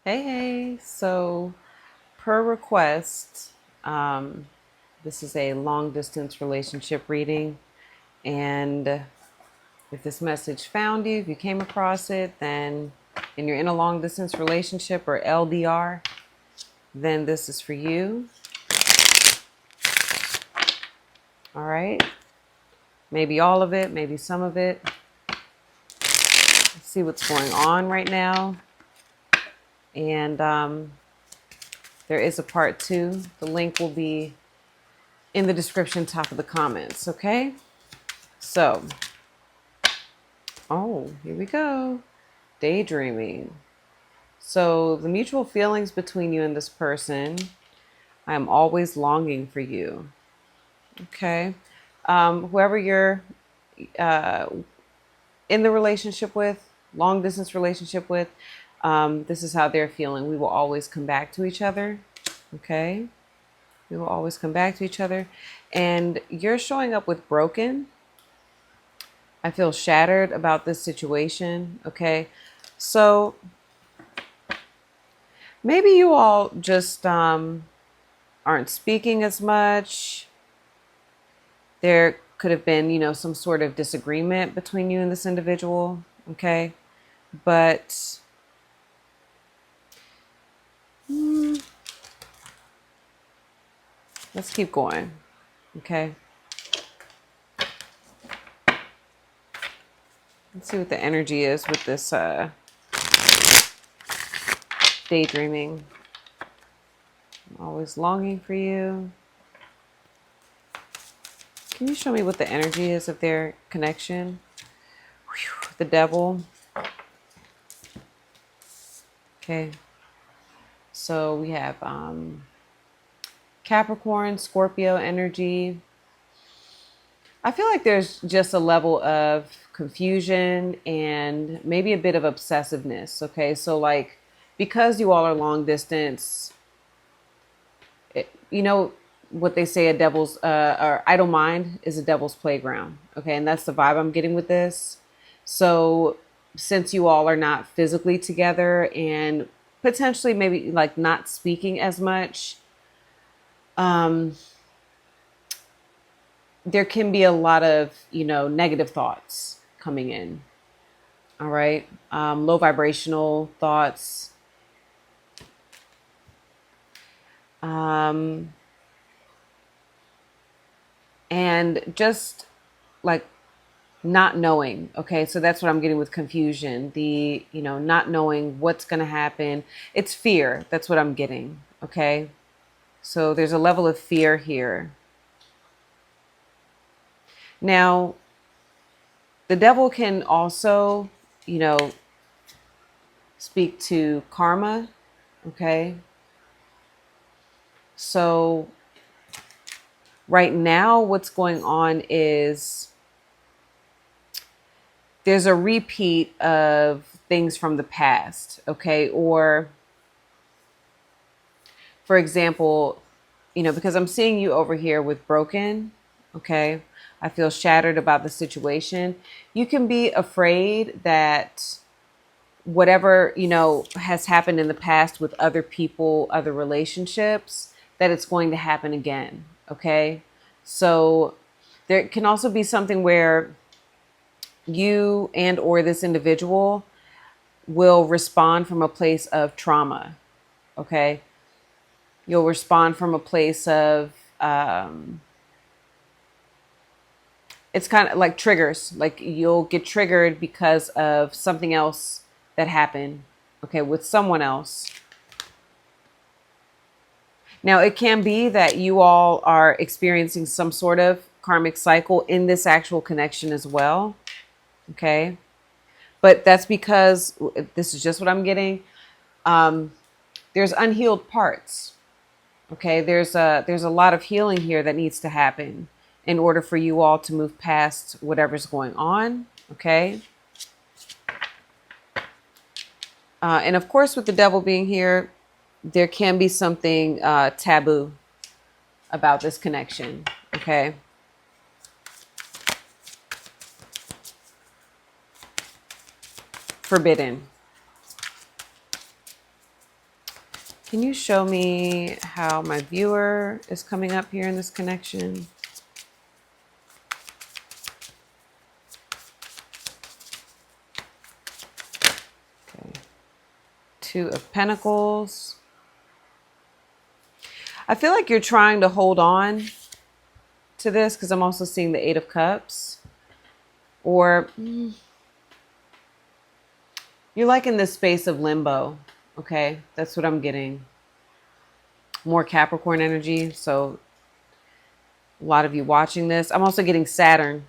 Hey, so per request, this is a long distance relationship reading. And if this message found you, if you came across it, then and you're in a long distance relationship or LDR, then this is for you. All right. Maybe all of it, maybe some of it. Let's see what's going on right now. And there is a part two. The link will be in the description, top of the comments. Okay. So, oh, here we go. Daydreaming. So, the mutual feelings between you and this person, I am always longing for you. Okay. Whoever you're uh, in the relationship with, long distance relationship with, this is how they're feeling. We will always come back to each other. Okay. We will always come back to each other. And you're showing up with broken. I feel shattered about this situation. Okay. So, maybe you all just aren't speaking as much. There could have been, some sort of disagreement between you and this individual. Okay. But let's keep going. Okay. Let's see what the energy is with this daydreaming. I'm always longing for you. Can you show me what the energy is of their connection? Whew, the devil. Okay. So we have Capricorn, Scorpio energy. I feel like there's just a level of confusion and maybe a bit of obsessiveness. Okay. So, like, because you all are long distance, you know what they say, a devil's or idle mind is a devil's playground. Okay. And that's the vibe I'm getting with this. So, since you all are not physically together and potentially maybe like not speaking as much, um, there can be a lot of, negative thoughts coming in. All right. Low vibrational thoughts. Um, and just like not knowing. Okay. So that's what I'm getting with confusion. Not knowing what's going to happen. It's fear. That's what I'm getting. Okay. So there's a level of fear here. Now, the devil can also, you know, speak to karma. Okay. So right now, what's going on is there's a repeat of things from the past. Okay. Or, for example, because I'm seeing you over here with broken. Okay. I feel shattered about the situation. You can be afraid that whatever, has happened in the past with other people, other relationships, that it's going to happen again. Okay. So there can also be something where you and or this individual will respond from a place of trauma. Okay. You'll respond from a place of, it's kind of like triggers. Like you'll get triggered because of something else that happened. Okay. With someone else. Now, it can be that you all are experiencing some sort of karmic cycle in this actual connection as well. Okay. But that's because this is just what I'm getting. There's unhealed parts. Okay. There's a lot of healing here that needs to happen in order for you all to move past whatever's going on. Okay. And of course, with the devil being here, there can be something taboo about this connection. Okay. Forbidden. Can you show me how my viewer is coming up here in this connection? Okay. Two of Pentacles. I feel like you're trying to hold on to this because I'm also seeing the Eight of Cups. Or you're like in this space of limbo. Okay, that's what I'm getting. More Capricorn energy. So a lot of you watching this. I'm also getting Saturn.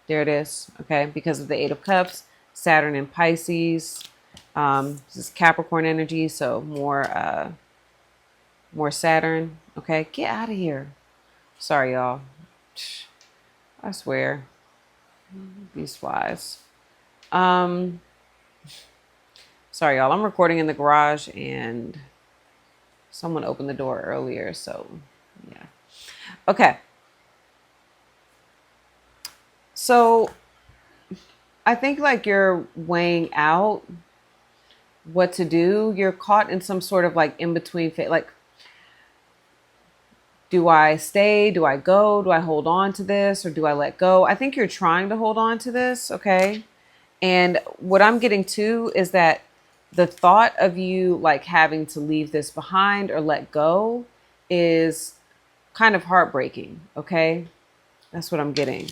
There it is. Okay, because of the Eight of Cups. Saturn in Pisces. This is Capricorn energy. So more Saturn. Okay, get out of here. Sorry, y'all. I swear. These flies. Sorry, y'all. I'm recording in the garage and someone opened the door earlier. So, yeah. Okay. So, I think like you're weighing out what to do. You're caught in some sort of like in between, like, do I stay? Do I go? Do I hold on to this or do I let go? I think you're trying to hold on to this. Okay. And what I'm getting to is that the thought of you like having to leave this behind or let go is kind of heartbreaking. Okay. That's what I'm getting.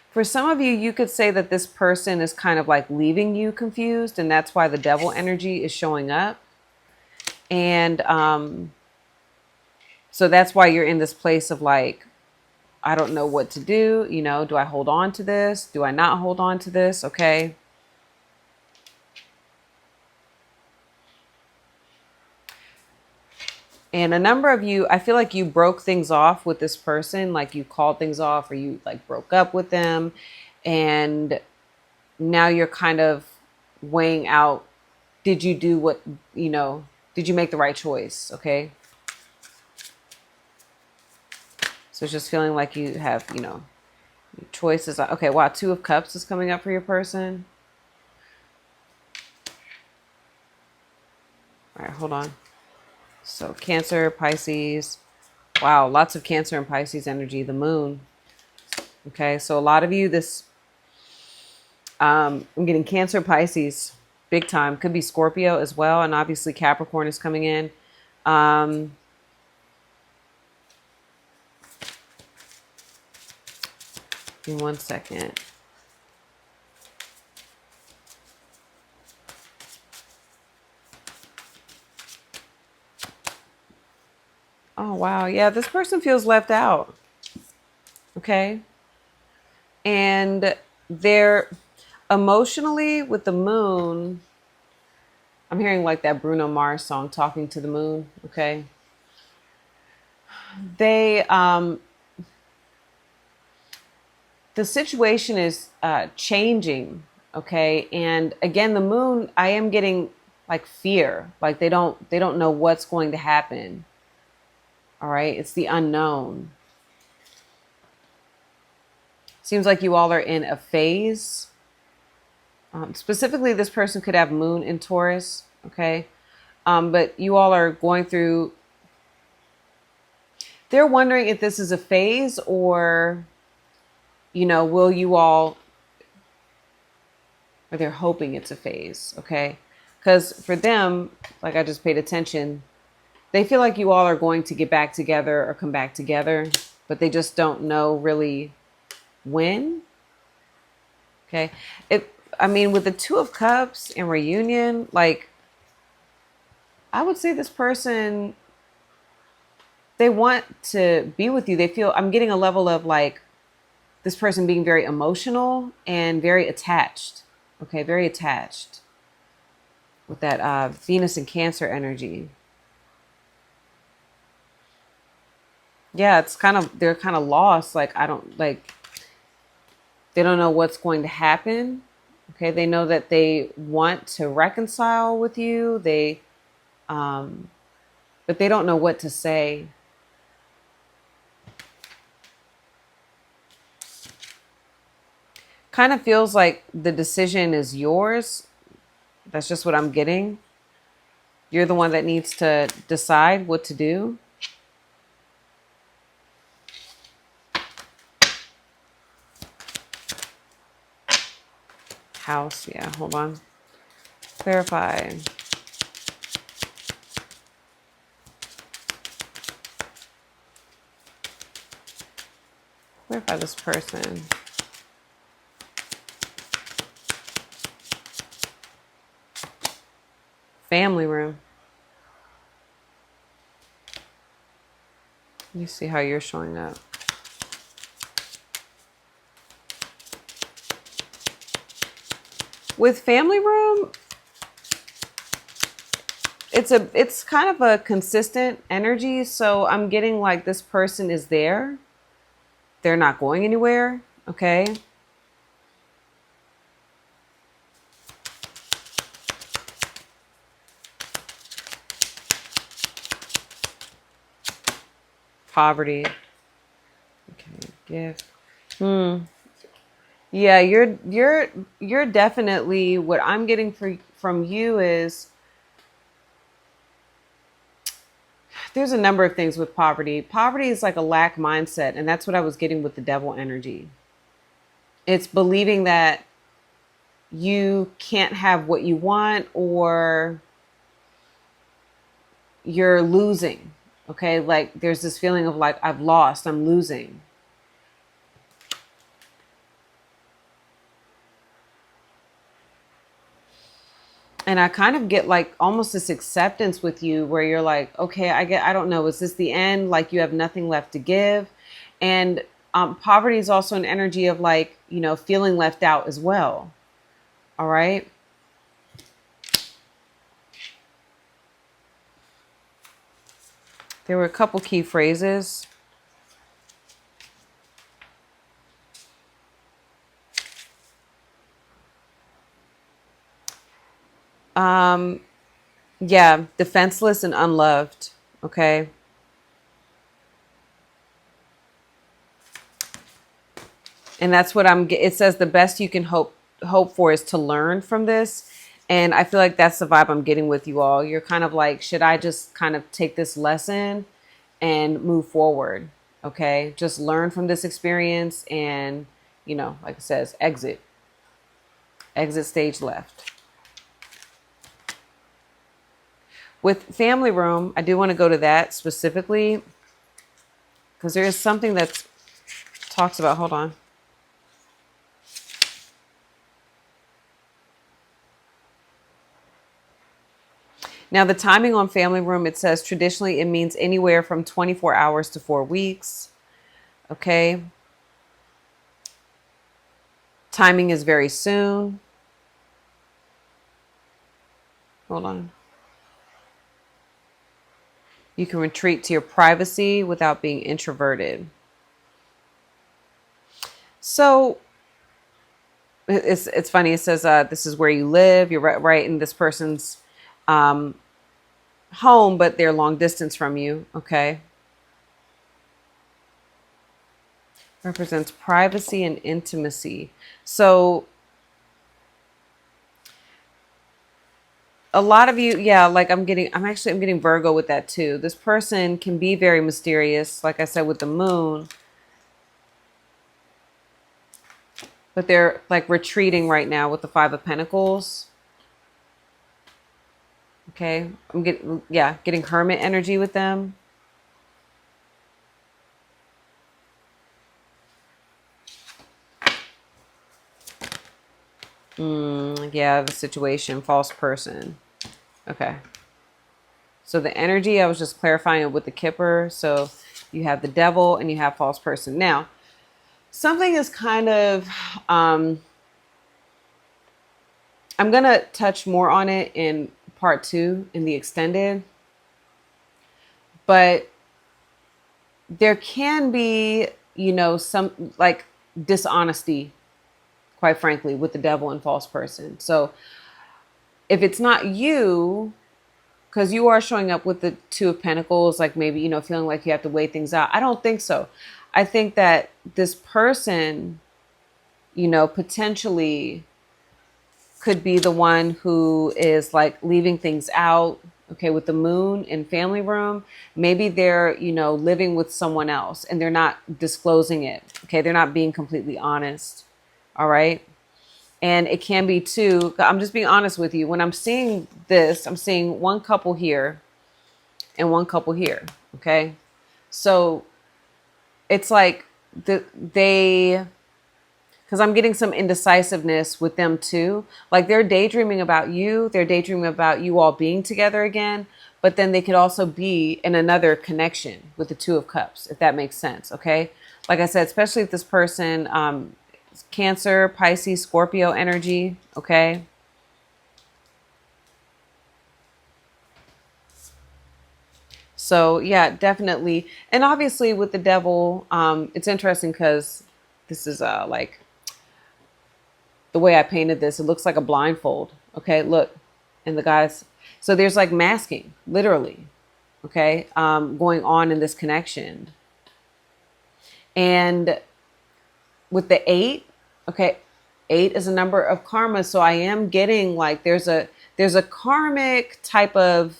For some of you, you could say that this person is kind of like leaving you confused, and that's why the devil energy is showing up. And so that's why you're in this place of like, I don't know what to do. You know, do I hold on to this? Do I not hold on to this? Okay. And a number of you, I feel like you broke things off with this person, like you called things off or you like broke up with them. And now you're kind of weighing out, did you do what, you know, did you make the right choice? Okay. So it's just feeling like you have, you know, choices. Okay. Wow. Two of Cups is coming up for your person. All right. Hold on. So Cancer, Pisces. Wow. Lots of Cancer and Pisces energy. The moon. Okay. So a lot of you, I'm getting Cancer, Pisces, big time. Could be Scorpio as well. And obviously Capricorn is coming in. Give me 1 second. Oh, wow. Yeah, this person feels left out. Okay. And they're emotionally with the moon. I'm hearing like that Bruno Mars song, Talking to the Moon. Okay. They, the situation is changing. Okay. And again, the moon, I am getting like fear. Like they don't know what's going to happen. All right. It's the unknown. Seems like you all are in a phase. Specifically, this person could have moon in Taurus. Okay. But you all are going through, they're wondering if this is a phase or, you know, will you all, or they're hoping it's a phase. Okay. Because for them, like I just paid attention, they feel like you all are going to get back together or come back together, but they just don't know really when. Okay. I mean, with the Two of Cups and reunion, like, I would say this person, they want to be with you. They feel, I'm getting a level of like this person being very emotional and very attached. Okay. Very attached with that Venus and Cancer energy. Yeah. It's kind of, they're kind of lost. Like, they don't know what's going to happen. Okay. They know that they want to reconcile with you. But they don't know what to say. Kind of feels like the decision is yours. That's just what I'm getting. You're the one that needs to decide what to do. House, yeah, hold on. Clarify. Clarify this person. Family room. Let me see how you're showing up. With family room, it's kind of a consistent energy. So I'm getting like this person is there. They're not going anywhere. Okay. Poverty. Okay. Gift. Yeah, you're definitely, what I'm getting from you is there's a number of things with poverty. Poverty is like a lack mindset, and that's what I was getting with the devil energy. It's believing that you can't have what you want, or you're losing. Okay, like there's this feeling of like, I've lost, I'm losing. And I kind of get like almost this acceptance with you where you're like, okay, I don't know, is this the end? Like you have nothing left to give. And poverty is also an energy of like, feeling left out as well. All right. There were a couple key phrases. Yeah, defenseless and unloved. Okay. And that's what it says the best you can hope for is to learn from this. And I feel like that's the vibe I'm getting with you all. You're kind of like, should I just kind of take this lesson and move forward? Okay. Just learn from this experience and, like it says, exit stage left. With family room, I do want to go to that specifically because there is something that talks about, hold on. Now, the timing on family room, it says traditionally it means anywhere from 24 hours to 4 weeks. Okay. Timing is very soon. Hold on. You can retreat to your privacy without being introverted. So it's funny. It says this is where you live. You're right in this person's home, but they're long distance from you. Okay. Represents privacy and intimacy. So a lot of you, yeah, like I'm getting Virgo with that too. This person can be very mysterious, like I said, with the moon, but they're like retreating right now with the 5 of Pentacles. Okay. I'm getting hermit energy with them. Yeah, the situation, false person. Okay. So the energy, I was just clarifying it with the Kipper. So you have the devil and you have false person. Now, something is kind of, I'm going to touch more on it in part 2 in the extended, but there can be, some like dishonesty, quite frankly, with the devil and false person. So if it's not you, because you are showing up with the 2 of Pentacles, like maybe, feeling like you have to weigh things out. I don't think so. I think that this person potentially could be the one who is like leaving things out. Okay, with the moon in family room, maybe they're, living with someone else and they're not disclosing it. Okay, they're not being completely honest. All right. And it can be too, I'm just being honest with you. When I'm seeing this, I'm seeing one couple here and one couple here. Okay. So it's like they, because I'm getting some indecisiveness with them too. Like they're daydreaming about you. They're daydreaming about you all being together again. But then they could also be in another connection with the Two of Cups, if that makes sense. Okay. Like I said, especially if this person, Cancer, Pisces, Scorpio energy. Okay. So yeah, definitely. And obviously with the devil, it's interesting because this is like the way I painted this, it looks like a blindfold. Okay, look, and the guys. So there's like masking, literally. Okay, going on in this connection. And with the 8, okay, 8 is a number of karma. So I am getting like there's a karmic type of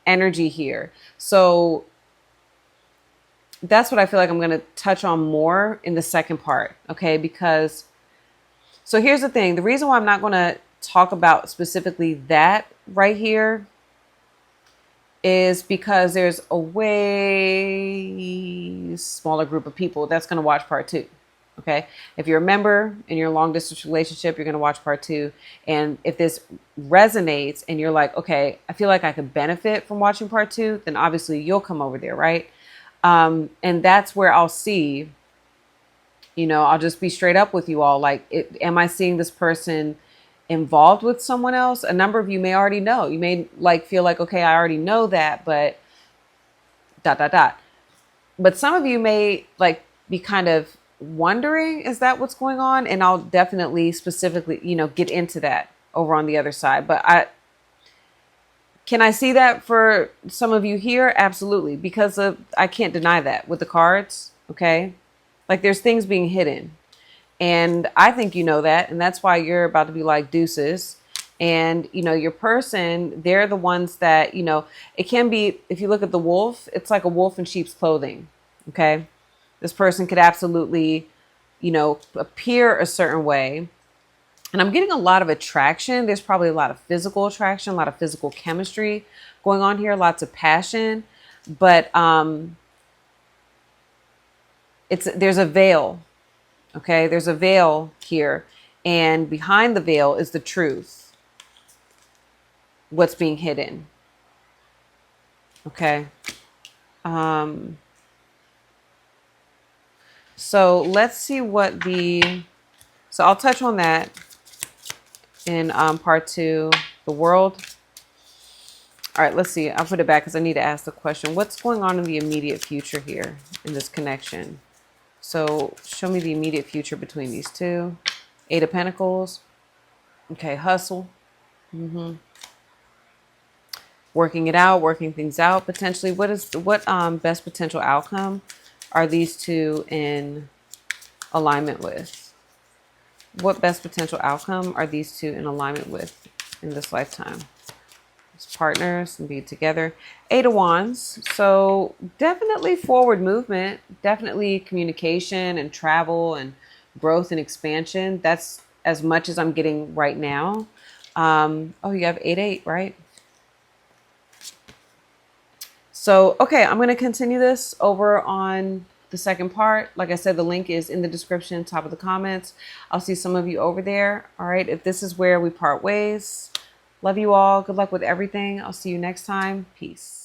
energy here. So that's what I feel like I'm going to touch on more in the second part. Okay, because so here's the thing. The reason why I'm not going to talk about specifically that right here is because there's a way smaller group of people that's going to watch part 2. Okay. If you're a member in your long distance relationship, you're going to watch part 2. And if this resonates and you're like, okay, I feel like I could benefit from watching part 2, then obviously you'll come over there. Right. And that's where I'll see, I'll just be straight up with you all. Like, am I seeing this person involved with someone else? A number of you may already know. You may like feel like, okay, I already know that, but ... But some of you may like be kind of wondering, is that what's going on? And I'll definitely specifically, get into that over on the other side. But can I see that for some of you here? Absolutely. Because I can't deny that with the cards. Okay. Like there's things being hidden. And I think you know that. And that's why you're about to be like deuces. And, your person, they're the ones that, it can be, if you look at the wolf, it's like a wolf in sheep's clothing. Okay. This person could absolutely, appear a certain way. And I'm getting a lot of attraction. There's probably a lot of physical attraction, a lot of physical chemistry going on here, lots of passion. But there's a veil. Okay, there's a veil here. And behind the veil is the truth. What's being hidden. Okay. So let's see so I'll touch on that in part 2, the world. All right, let's see. I'll put it back because I need to ask the question. What's going on in the immediate future here in this connection? So show me the immediate future between these two. 8 of Pentacles. Okay, hustle. Working it out, working things out potentially. What best potential outcome are these two in alignment with? What best potential outcome are these two in alignment with in this lifetime? As partners and be together. 8 of Wands. So definitely forward movement, definitely communication and travel and growth and expansion. That's as much as I'm getting right now. Oh, you have 8-8, right? So, okay, I'm going to continue this over on the second part. Like I said, the link is in the description, top of the comments. I'll see some of you over there. All right. If this is where we part ways, love you all. Good luck with everything. I'll see you next time. Peace.